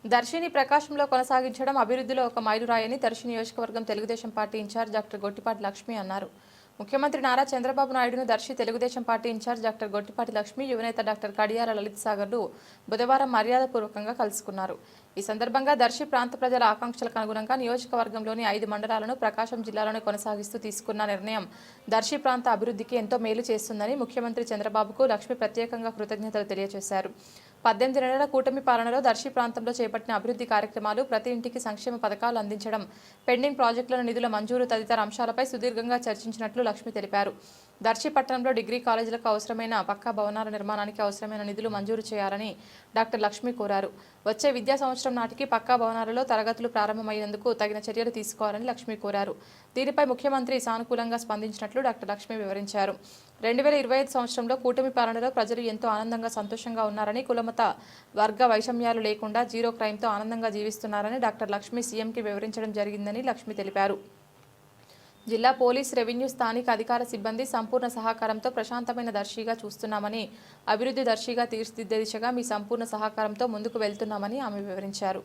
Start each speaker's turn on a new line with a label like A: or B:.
A: దర్శిని ప్రకాశంలో కొనసాగించడం అభివృద్ధిలో ఒక మైలురాయని దర్శి నియోజకవర్గం Telugu Desam party incharge doctor Gottipati Lakshmi అన్నారు. ముఖ్యమంత్రి నారా చంద్రబాబు నాయుడును Darsi Telugu Desam party incharge doctor Gottipati Lakshmi, యువనేత డాక్టర్ కడియాల లలిత్ సాగర్లు బుధవారం మర్యాదపూర్వకంగా కలుసుకున్నారు. ఈ సందర్భంగా దర్శి ప్రాంత ప్రజల ఆకాంక్షలకు అనుగుణంగా నియోజకవర్గంలోని 5 మండలాలను ప్రకాశం జిల్లాలోనే కొనసాగిస్తూ తీసుకున్న నిర్ణయం దర్శి ప్రాంత అభివృద్ధికి ఎంతో మేలు చేస్తుందని ముఖ్యమంత్రి చంద్రబాబుకు లక్ష్మి ప్రత్యేకంగా కృతజ్ఞతలు తెలియజేశారు. 18 నెలల కూటమి పాలనలో దర్శి ప్రాంతంలో చేపట్టిన అభివృద్ధి కార్యక్రమాలు, ప్రతి ఇంటికి సంక్షేమ పథకాలు అందించడం, పెండింగ్ ప్రాజెక్టుల నిధుల మంజూరు తదితర అంశాలపై సుదీర్ఘంగా చర్చించినట్లు లక్ష్మి తెలిపారు. దర్శి పట్టణంలో డిగ్రీ కాలేజీలకు అవసరమైన పక్కా భవనాల నిర్మాణానికి అవసరమైన నిధులు మంజూరు చేయాలని డాక్టర్ లక్ష్మి కోరారు. వచ్చే విద్యా సంవత్సరం నాటికి పక్కా భవనాలలో తరగతులు ప్రారంభమయ్యేందుకు తగిన చర్యలు తీసుకోవాలని లక్ష్మి కోరారు. దీనిపై ముఖ్యమంత్రి సానుకూలంగా స్పందించినట్లు డాక్టర్ లక్ష్మి వివరించారు. 2025 సంవత్సరంలో కూటమి పాలనలో ప్రజలు ఎంతో ఆనందంగా సంతోషంగా ఉన్నారని, కులమత వర్గ వైషమ్యాలు లేకుండా జీరో క్రైమ్తో ఆనందంగా జీవిస్తున్నారని డాక్టర్ లక్ష్మి సీఎంకి వివరించడం జరిగిందని లక్ష్మి తెలిపారు. జిల్లా పోలీస్, రెవెన్యూ, స్థానిక అధికార సిబ్బంది సంపూర్ణ సహకారంతో ప్రశాంతమైన దర్శిగా చూస్తున్నామని, అభివృద్ధి దర్శిగా తీర్చిదిద్దే దిశగా మీ సంపూర్ణ సహకారంతో ముందుకు వెళ్తున్నామని ఆమె వివరించారు.